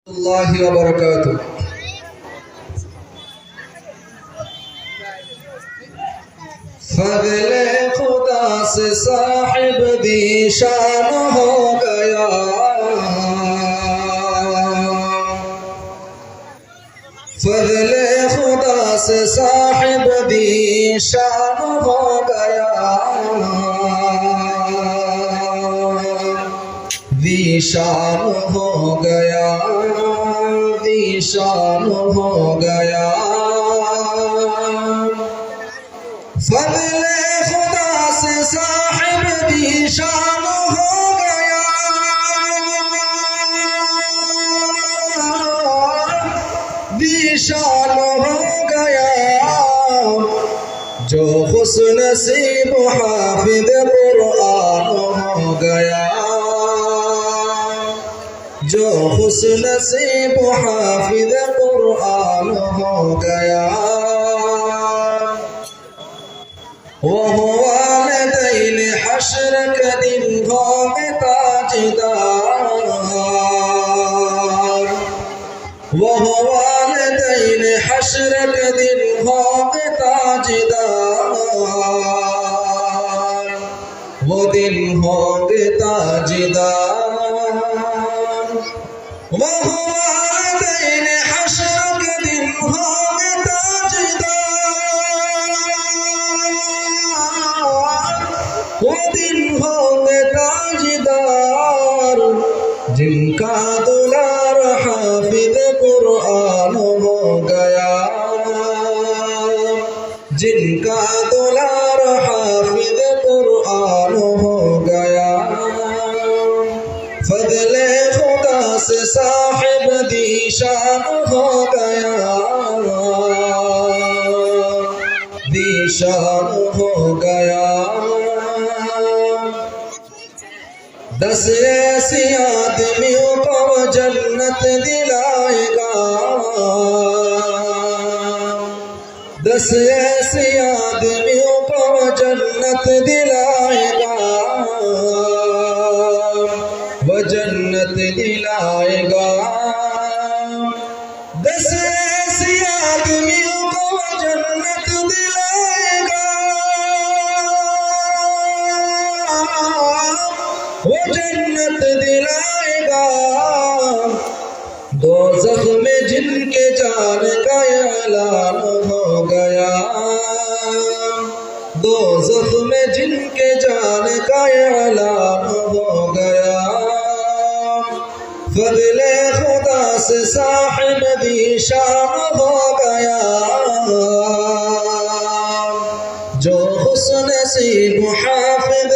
اللہ وبرکاتہ۔ فضل خدا سے صاحب دی شان ہو گیا، فضل خدا سے صاحب دی شان ہو گیا، دی شان ہو گیا، دی شان ہو گیا۔ فضل خدا سے صاحب دی شان ہو گیا، دی شان ہو گیا۔ جو خوش نصیب حافظ قرآن ہو گیا، جو خوش نصیب حافظ قرآن ہو گیا۔ وہ والدین حشر کے دن ہوں گے تاجدار، وہ والدین حشر کے دن ہوں گے تاجدار، وہ دن ہوں گے تاجدار، وہ والدین حشر کے دن ہوں گے تاجدار، وہ دن ہوں گے تاجدار۔ جن کا دلار حافظ قرآن ہو گیا، جن کا دلار حافظ قرآن ہو گیا۔ فضل خدا سے صاحب دی شان ہو گیا، دی شان ہو گیا۔ 10 ایسی آدمیوں کو جنت دلائے گا، 10 ایسی آدمیوں کو جنت دلائے گا، وہ جنت دلائے گا۔ 10 ایسی آدمیوں کو جنت دلائے گا، وہ جنت دلائے گا۔ دوزخ میں جن کے جان کا اعلان ہو گیا، دوزخ میں جن کے جان کا اعلان ہو گیا۔ فضل خدا سے صاحب دی شان ہو گیا، جو خوش نصیب حافظ